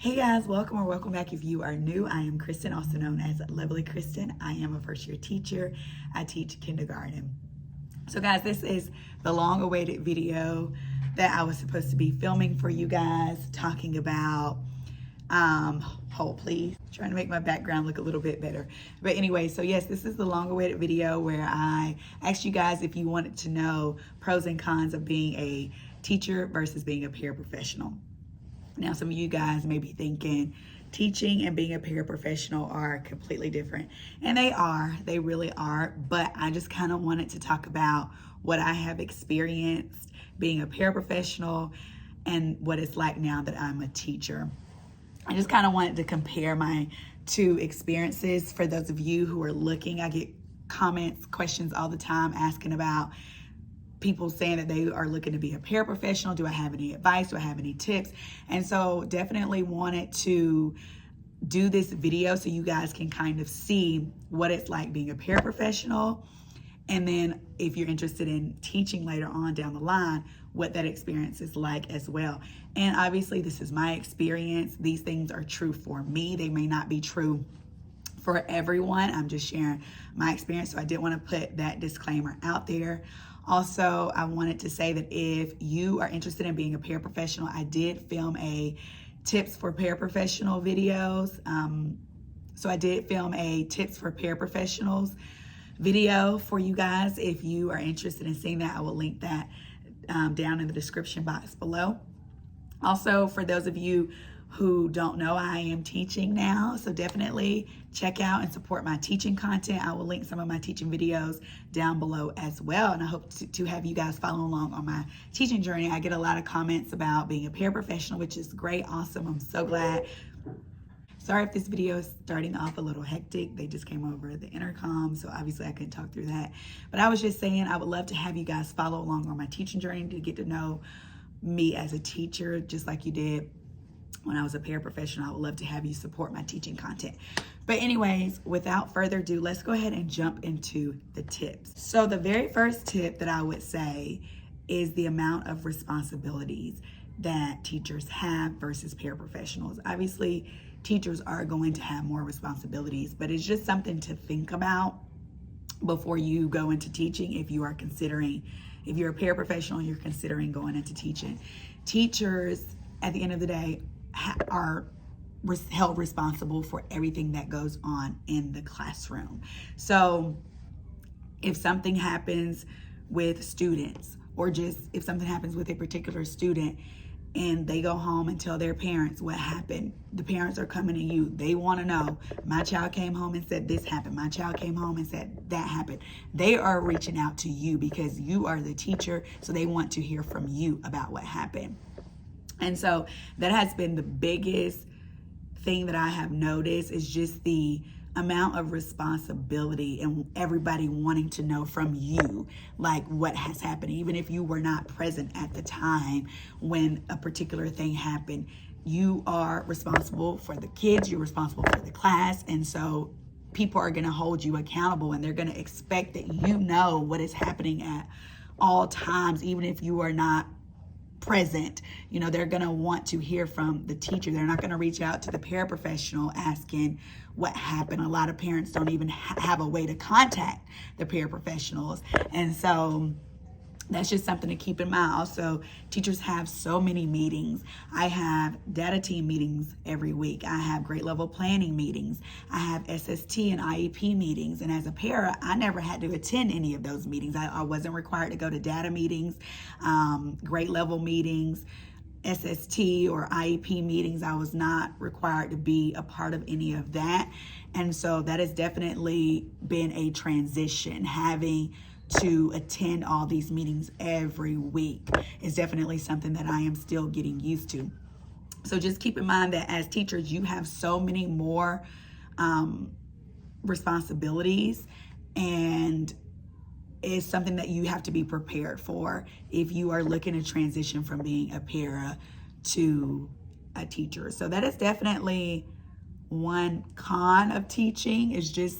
Hey guys, welcome or welcome back if you are new. I am Kristen, also known as Lovely Kristen. I am a first year teacher. I teach kindergarten. So guys, this is the long awaited video that I was supposed to be filming for you guys, talking about, hold please, trying to make my background look a little bit better. But anyway, so yes, this is the long awaited video where I asked you guys if you wanted to know pros and cons of being a teacher versus being a paraprofessional. Now, some of you guys may be thinking teaching and being a paraprofessional are completely different. And they are, they really are. But I just kind of wanted to talk about what I have experienced being a paraprofessional and what it's like now that I'm a teacher. I just kind of wanted to compare my two experiences. For those of you who are looking, I get comments, questions all the time asking about people saying that they are looking to be a paraprofessional. Do I have any advice? Do I have any tips? And so definitely wanted to do this video so you guys can kind of see what it's like being a paraprofessional. And then if you're interested in teaching later on down the line, what that experience is like as well. And obviously this is my experience. These things are true for me. They may not be true for everyone. I'm just sharing my experience. So I did want to put that disclaimer out there. Also, I wanted to say that if you are interested in being a paraprofessional, I did film a tips for paraprofessional videos. So I did film a tips for paraprofessionals video for you guys. If you are interested in seeing that, I will link that down in the description box below. Also, for those of you who don't know, I am teaching now, so definitely check out and support my teaching content. I will link some of my teaching videos down below as well, and I hope to have you guys follow along on my teaching journey. I get a lot of comments about being a paraprofessional, which is great, awesome. I'm so glad. Sorry if this video is starting off a little hectic. They just came over the intercom, so obviously I couldn't talk through that. But I was just saying I would love to have you guys follow along on my teaching journey to get to know me as a teacher, just like you did when I was a paraprofessional. I would love to have you support my teaching content. But anyways, without further ado, let's go ahead and jump into the tips. So the very first tip that I would say is the amount of responsibilities that teachers have versus paraprofessionals. Obviously, teachers are going to have more responsibilities, but it's just something to think about before you go into teaching. If you are considering, if you're a paraprofessional and you're considering going into teaching, teachers at the end of the day are held responsible for everything that goes on in the classroom. So if something happens with students, or just if something happens with a particular student and they go home and tell their parents what happened, the parents are coming to you. They want to know, my child came home and said this happened. My child came home and said that happened. They are reaching out to you because you are the teacher, so they want to hear from you about what happened. And so that has been the biggest thing that I have noticed, is just the amount of responsibility and everybody wanting to know from you, like what has happened. Even if you were not present at the time when a particular thing happened, you are responsible for the kids, you're responsible for the class. And so people are going to hold you accountable, and they're going to expect that you know what is happening at all times, even if you are not present. You know, they're going to want to hear from the teacher. They're not going to reach out to the paraprofessional asking what happened. A lot of parents don't even have a way to contact the paraprofessionals. And so that's just something to keep in mind. Also, teachers have so many meetings. I have data team meetings every week. I have grade level planning meetings. I have SST and IEP meetings. And as a para, I never had to attend any of those meetings. I wasn't required to go to data meetings, grade level meetings, SST or IEP meetings. I was not required to be a part of any of that. And so that has definitely been a transition. Having to attend all these meetings every week is definitely something that I am still getting used to. So just keep in mind that as teachers, you have so many more responsibilities, and it's something that you have to be prepared for if you are looking to transition from being a para to a teacher. So that is definitely one con of teaching, is just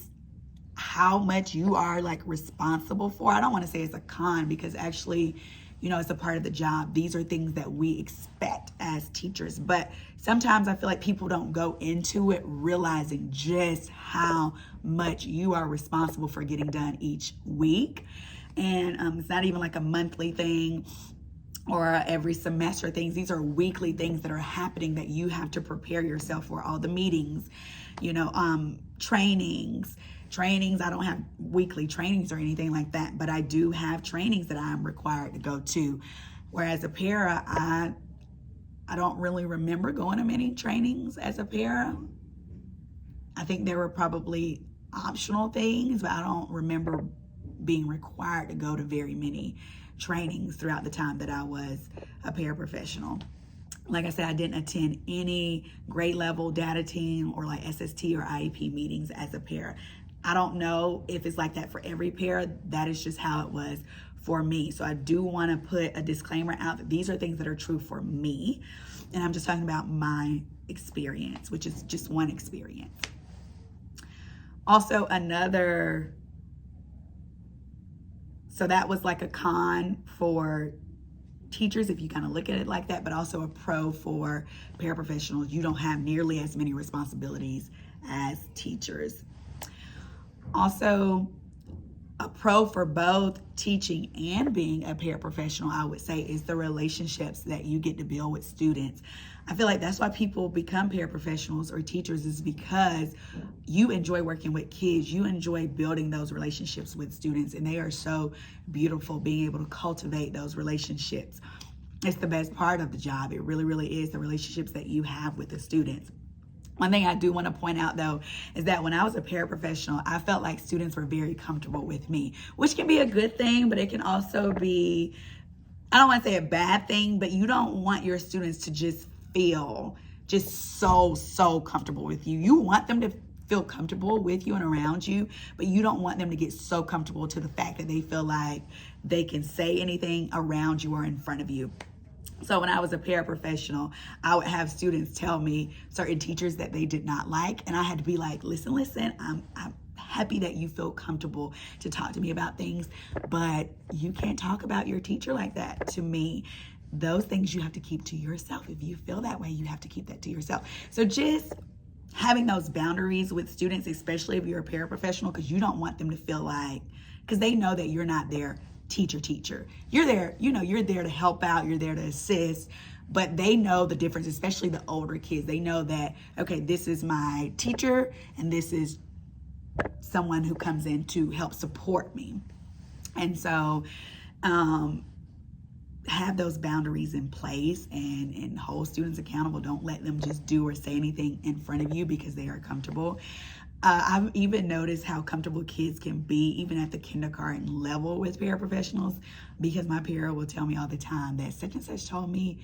how much you are like responsible for. I don't want to say it's a con, because actually it's a part of the job. These are things that we expect as teachers. But sometimes I feel like people don't go into it realizing just how much you are responsible for getting done each week. And it's not even like a monthly thing or every semester things. These are weekly things that are happening that you have to prepare yourself for. All the meetings, trainings. I don't have weekly trainings or anything like that, but I do have trainings that I'm required to go to. Whereas a para, I don't really remember going to many trainings as a para. I think there were probably optional things, but I don't remember being required to go to very many trainings throughout the time that I was a paraprofessional. Like I said, I didn't attend any grade level data team or like SST or IEP meetings as a para. I don't know if it's like that for every para. That is just how it was for me. So I do want to put a disclaimer out that these are things that are true for me. And I'm just talking about my experience, which is just one experience. Also, so that was like a con for teachers, if you kind of look at it like that, but also a pro for paraprofessionals. You don't have nearly as many responsibilities as teachers. Also, a pro for both teaching and being a paraprofessional, I would say, is the relationships that you get to build with students. I feel like that's why people become paraprofessionals or teachers, is because you enjoy working with kids. You enjoy building those relationships with students, and they are so beautiful, being able to cultivate those relationships. It's the best part of the job. It really, really is, the relationships that you have with the students. One thing I do want to point out, though, is that when I was a paraprofessional, I felt like students were very comfortable with me, which can be a good thing, but it can also be, I don't want to say a bad thing, but you don't want your students to just feel just so comfortable with you. You want them to feel comfortable with you and around you, but you don't want them to get so comfortable to the fact that they feel like they can say anything around you or in front of you. So when I was a paraprofessional, I would have students tell me certain teachers that they did not like, and I had to be like, listen, I'm happy that you feel comfortable to talk to me about things, but you can't talk about your teacher like that to me. Those things you have to keep to yourself. If you feel that way, you have to keep that to yourself. So just having those boundaries with students, especially if you're a paraprofessional, because you don't want them to feel like, because they know that you're not their teacher. You're there, you're there to help out, you're there to assist, but they know the difference, especially the older kids. They know that, okay, this is my teacher and this is someone who comes in to help support me. And so have those boundaries in place and hold students accountable. Don't let them just do or say anything in front of you because they are comfortable. I've even noticed how comfortable kids can be even at the kindergarten level with paraprofessionals, because my para will tell me all the time that such and such told me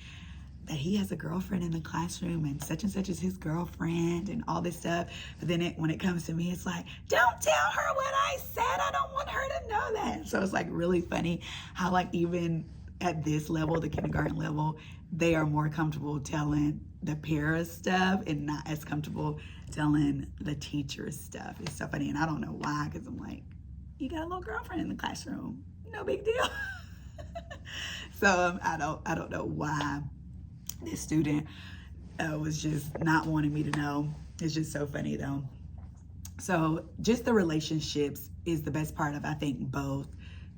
that he has a girlfriend in the classroom and such is his girlfriend and all this stuff. But then when it comes to me, it's like, don't tell her what I said. I don't want her to know that. So it's like really funny how like even at this level, the kindergarten level, they are more comfortable telling the para stuff and not as comfortable telling the teacher's stuff. It's so funny, and I don't know why, because I'm like, you got a little girlfriend in the classroom, no big deal. So I don't know why this student was just not wanting me to know. It's just so funny though. So just the relationships is the best part of, I think, both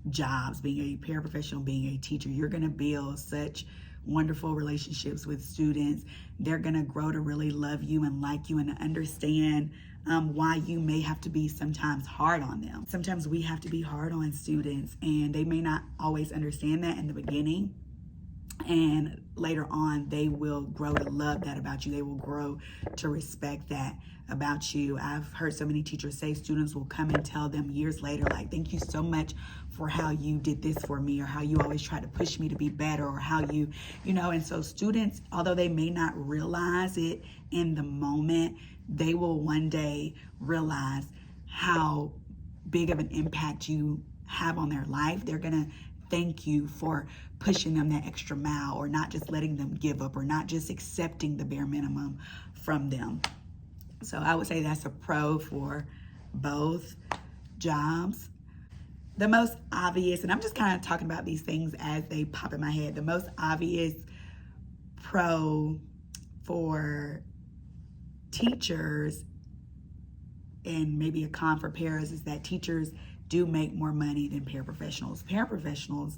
jobs, being a paraprofessional, being a teacher. You're going to build such wonderful relationships with students. They're going to grow to really love you and like you and understand why you may have to be sometimes hard on them. Sometimes we have to be hard on students, and they may not always understand that in the beginning. And later on, they will grow to love that about you. They will grow to respect that about you. I've heard so many teachers say students will come and tell them years later, like, thank you so much for how you did this for me, or how you always try to push me to be better, or how you know. And so students, although they may not realize it in the moment, they will one day realize how big of an impact you have on their life. They're going to thank you for pushing them that extra mile, or not just letting them give up, or not just accepting the bare minimum from them. So I would say that's a pro for both jobs. the most obvious, and I'm just kind of talking about these things as they pop in my head, the most obvious pro for teachers and maybe a con for paras is that teachers do make more money than paraprofessionals. Paraprofessionals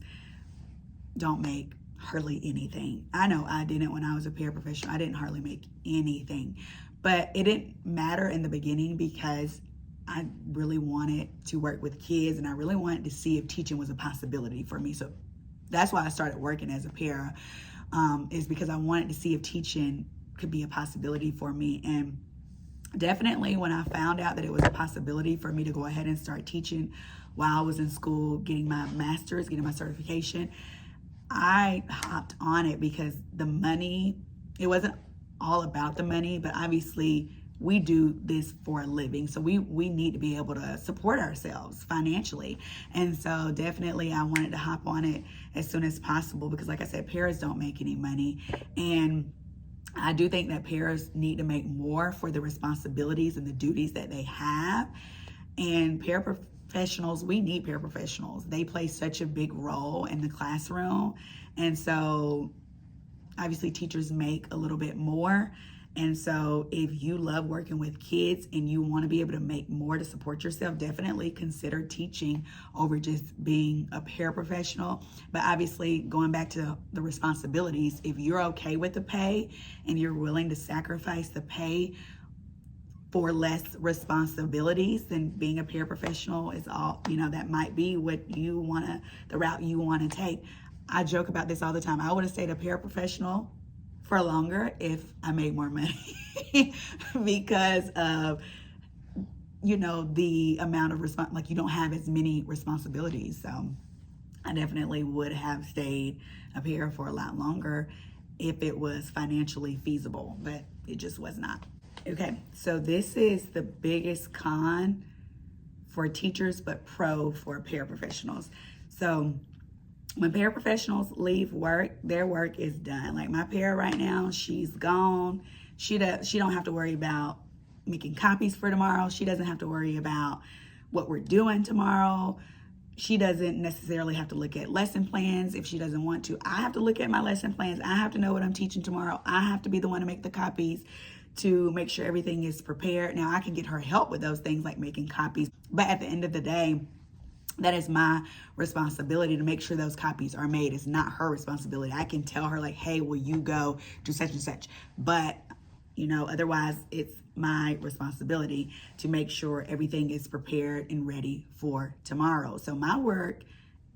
don't make hardly anything. I know I didn't when I was a paraprofessional. I didn't hardly make anything. But it didn't matter in the beginning because I really wanted to work with kids and I really wanted to see if teaching was a possibility for me. So that's why I started working as a para, is because I wanted to see if teaching could be a possibility for me. And definitely when I found out that it was a possibility for me to go ahead and start teaching while I was in school, getting my master's, getting my certification, I hopped on it because the money, it wasn't all about the money, but obviously we do this for a living. So we need to be able to support ourselves financially. And so definitely I wanted to hop on it as soon as possible because like I said, paras don't make any money. And I do think that paras need to make more for the responsibilities and the duties that they have. And paraprofessionals, we need paraprofessionals. They play such a big role in the classroom. And so obviously teachers make a little bit more. And so if you love working with kids and you want to be able to make more to support yourself, definitely consider teaching over just being a paraprofessional. But obviously going back to the responsibilities, if you're okay with the pay and you're willing to sacrifice the pay for less responsibilities, then being a paraprofessional is all, that might be what you want to, the route you want to take. I joke about this all the time. I would have stayed a paraprofessional for longer if I made more money because of, the amount of you don't have as many responsibilities. So I definitely would have stayed a para for a lot longer if it was financially feasible, but it just was not. Okay, so this is the biggest con for teachers, but pro for paraprofessionals. So when paraprofessionals leave work, their work is done. Like my para right now, she's gone. She don't have to worry about making copies for tomorrow. She doesn't have to worry about what we're doing tomorrow. She doesn't necessarily have to look at lesson plans if she doesn't want to. I have to look at my lesson plans. I have to know what I'm teaching tomorrow. I have to be the one to make the copies to make sure everything is prepared. Now I can get her help with those things like making copies, but at the end of the day, that is my responsibility to make sure those copies are made. It's not her responsibility. I can tell her like, hey, will you go do such and such? But, otherwise it's my responsibility to make sure everything is prepared and ready for tomorrow. So my work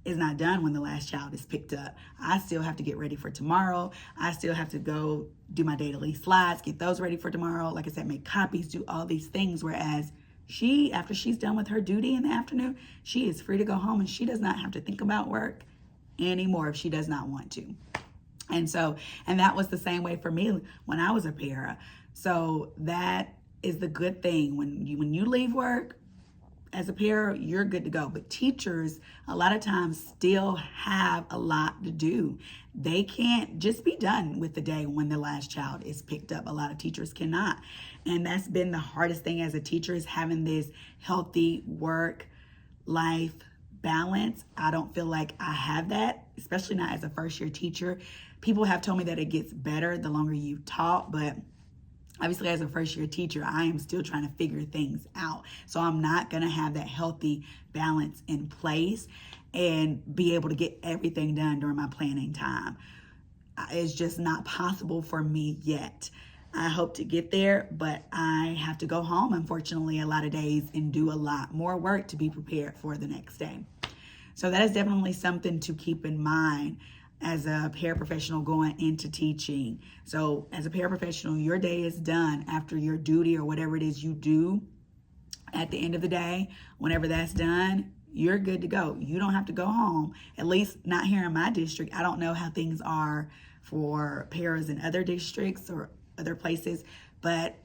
is not done when the last child is picked up. I still have to get ready for tomorrow. I still have to go do my daily slides, get those ready for tomorrow. Like I said, make copies, do all these things. Whereas she, after she's done with her duty in the afternoon, she is free to go home and she does not have to think about work anymore if she does not want to. And that was the same way for me when I was a para. So that is the good thing. When you leave work as a para, you're good to go. But teachers, a lot of times, still have a lot to do. They can't just be done with the day when the last child is picked up. A lot of teachers cannot. And that's been the hardest thing as a teacher, is having this healthy work-life balance. I don't feel like I have that, especially not as a first-year teacher. People have told me that it gets better the longer you taught, but obviously as a first-year teacher, I am still trying to figure things out. So I'm not going to have that healthy balance in place and be able to get everything done during my planning time. It's just not possible for me yet. I hope to get there, but I have to go home, unfortunately, a lot of days and do a lot more work to be prepared for the next day. So that is definitely something to keep in mind as a paraprofessional going into teaching. So as a paraprofessional, your day is done after your duty or whatever it is you do. At the end of the day, whenever that's done, you're good to go. You don't have to go home, at least not here in my district. I don't know how things are for paras in other districts or other places, but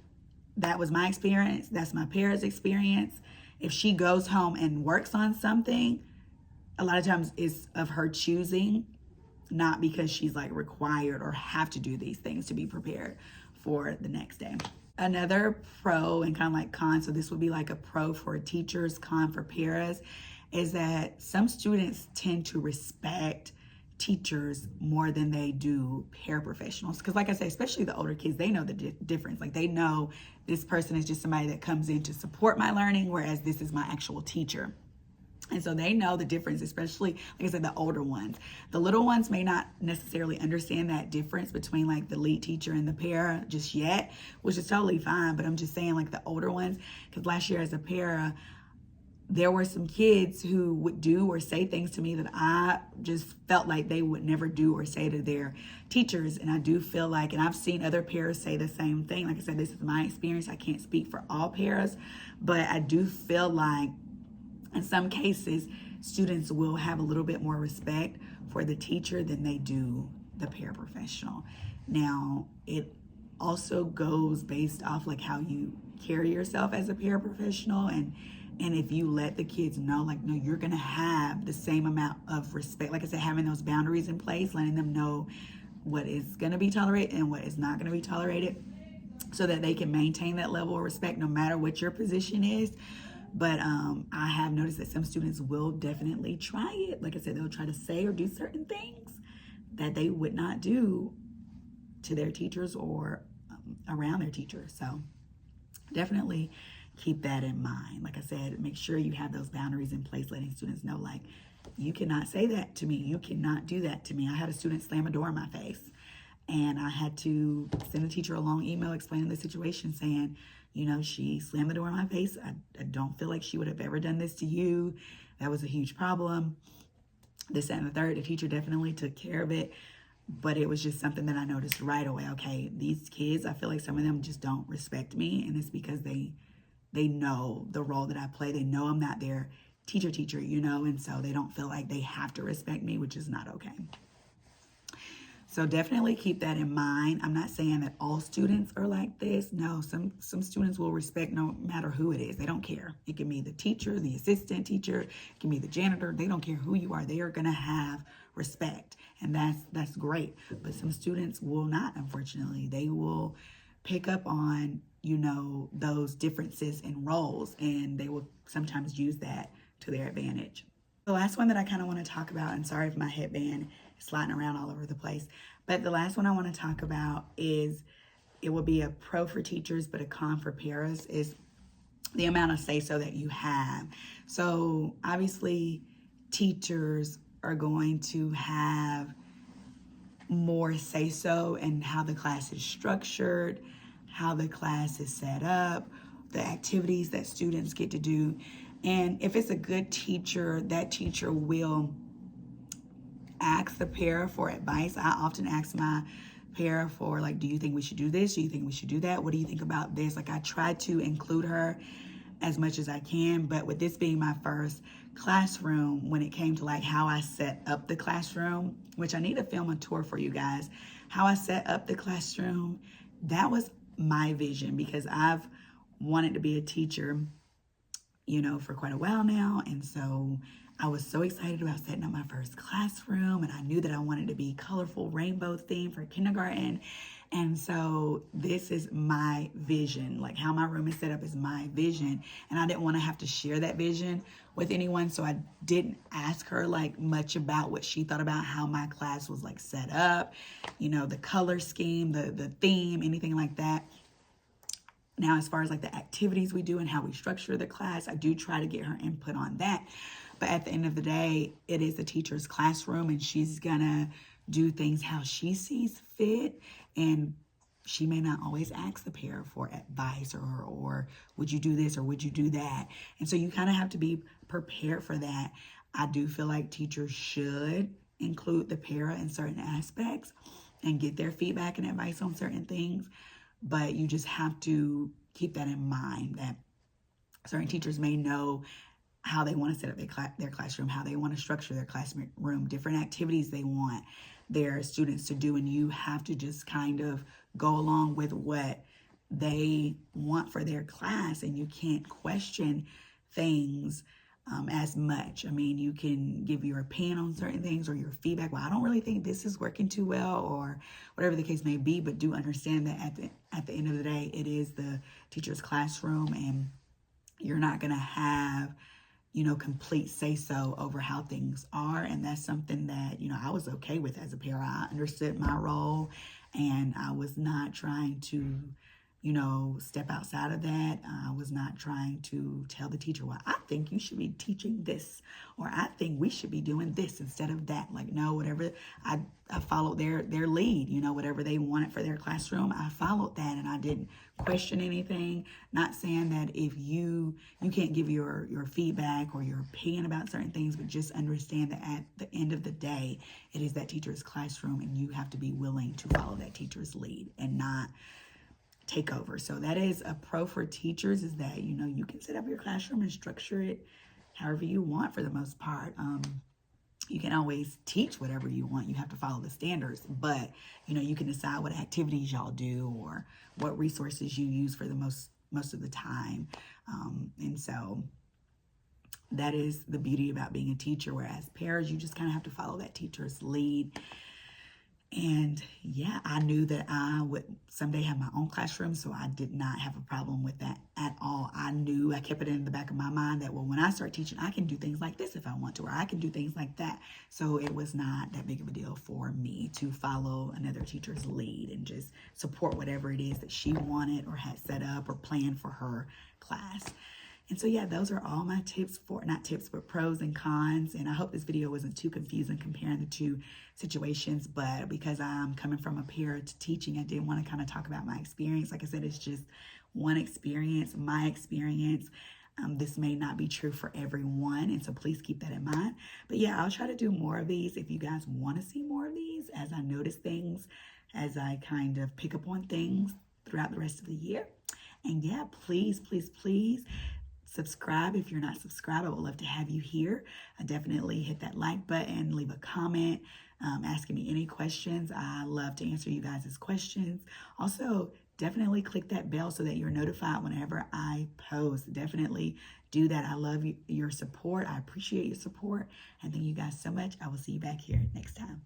that was my experience. That's my para's experience. If she goes home and works on something, a lot of times it's of her choosing, not because she's like required or have to do these things to be prepared for the next day. Another pro and kind of like con, so this would be like a pro for teachers, con for paras, is that some students tend to respect teachers more than they do paraprofessionals. Because like I said, especially the older kids, they know the difference. Like they know this person is just somebody that comes in to support my learning, whereas this is my actual teacher. And so they know the difference, especially, like I said, the older ones. The little ones may not necessarily understand that difference between like the lead teacher and the para just yet, which is totally fine. But I'm just saying like the older ones, because last year as a para, there were some kids who would do or say things to me that I just felt like they would never do or say to their teachers. And I do feel like, and I've seen other paras say the same thing. Like I said, this is my experience. I can't speak for all paras, but I do feel like in some cases, students will have a little bit more respect for the teacher than they do the paraprofessional. Now, it also goes based off like how you carry yourself as a paraprofessional, and if you let the kids know, like, no, you're gonna have the same amount of respect. Like I said, having those boundaries in place, letting them know what is gonna be tolerated and what is not gonna be tolerated, so that they can maintain that level of respect no matter what your position is. But I have noticed that some students will definitely try it. Like I said, they'll try to say or do certain things that they would not do to their teachers or around their teachers. So definitely keep that in mind. Like I said, make sure you have those boundaries in place, letting students know, like, you cannot say that to me. You cannot do that to me. I had a student slam a door in my face, and I had to send the teacher a long email explaining the situation, saying, you know, she slammed the door in my face. I don't feel like she would have ever done this to you. That was a huge problem. This, that, and the third. The teacher definitely took care of it, but it was just something that I noticed right away. Okay, these kids, I feel like some of them just don't respect me, and it's because they know the role that I play. They know I'm not their teacher, you know, and so they don't feel like they have to respect me, which is not okay. So definitely keep that in mind. I'm not saying that all students are like this. No, some students will respect no matter who it is. They don't care. It can be the teacher, the assistant teacher, it can be the janitor. They don't care who you are. They are going to have respect, and that's great. But some students will not, unfortunately. They will pick up on, you know, those differences in roles, and they will sometimes use that to their advantage. The last one that I kind of want to talk about, and sorry if my headband is sliding around all over the place, but the last one I want to talk about is, it will be a pro for teachers, but a con for paras, is the amount of say-so that you have. So obviously, teachers are going to have more say-so in how the class is structured, how the class is set up, the activities that students get to do. And if it's a good teacher, that teacher will ask the para for advice. I often ask my para for, like, do you think we should do this? Do you think we should do that? What do you think about this? Like, I try to include her as much as I can, but with this being my first classroom, when it came to like how I set up the classroom, which I need to film a tour for you guys, how I set up the classroom, that was my vision, because I've wanted to be a teacher, you know, for quite a while now. And so I was so excited about setting up my first classroom, and I knew that I wanted to be colorful rainbow theme for kindergarten. And so this is my vision. Like, how my room is set up is my vision, and I didn't want to have to share that vision with anyone, so I didn't ask her like much about what she thought about how my class was like set up, you know, the color scheme, the theme, anything like that. Now, as far as like the activities we do and how we structure the class, I do try to get her input on that. But at the end of the day, it is the teacher's classroom, and she's gonna do things how she sees fit. And she may not always ask the para for advice, or would you do this or would you do that? And so you kind of have to be prepared for that. I do feel like teachers should include the para in certain aspects and get their feedback and advice on certain things. But you just have to keep that in mind, that certain teachers may know how they want to set up their classroom, how they want to structure their classroom, different activities they want their students to do, and you have to just kind of go along with what they want for their class, and you can't question things as much. I mean, you can give your opinion on certain things or your feedback. Well, I don't really think this is working too well, or whatever the case may be, but do understand that at the end of the day, it is the teacher's classroom, and you're not going to have complete say-so over how things are. And that's something that, I was okay with as a parent. I understood my role, and I was not trying to, step outside of that. I was not trying to tell the teacher, well, I think you should be teaching this, or I think we should be doing this instead of that. Like, no, whatever. I followed their lead, whatever they wanted for their classroom, I followed that, and I didn't question anything. Not saying that if you can't give your feedback or your opinion about certain things, but just understand that at the end of the day, it is that teacher's classroom, and you have to be willing to follow that teacher's lead and not take over. So that is a pro for teachers, is that, you can set up your classroom and structure it however you want for the most part. You can always teach whatever you want. You have to follow the standards, but you can decide what activities y'all do or what resources you use for the most of the time. And so that is the beauty about being a teacher, whereas parents, you just kind of have to follow that teacher's lead. And yeah, I knew that I would someday have my own classroom, so I did not have a problem with that at all. I kept it in the back of my mind that, well, when I start teaching, I can do things like this if I want to, or I can do things like that. So it was not that big of a deal for me to follow another teacher's lead and just support whatever it is that she wanted or had set up or planned for her class. And so, yeah, those are all my tips not tips, but pros and cons. And I hope this video wasn't too confusing comparing the two situations, but because I'm coming from a parent to teaching, I did want to kind of talk about my experience. Like I said, it's just one experience, my experience. This may not be true for everyone, and so please keep that in mind. But yeah, I'll try to do more of these if you guys want to see more of these, as I notice things, as I kind of pick up on things throughout the rest of the year. And yeah, please, please, please subscribe if you're not subscribed. I would love to have you here. Definitely hit that like button, leave a comment, asking me any questions. I love to answer you guys' questions. Also, definitely click that bell so that you're notified whenever I post. Definitely do that. I love your support. I appreciate your support. And thank you guys so much. I will see you back here next time.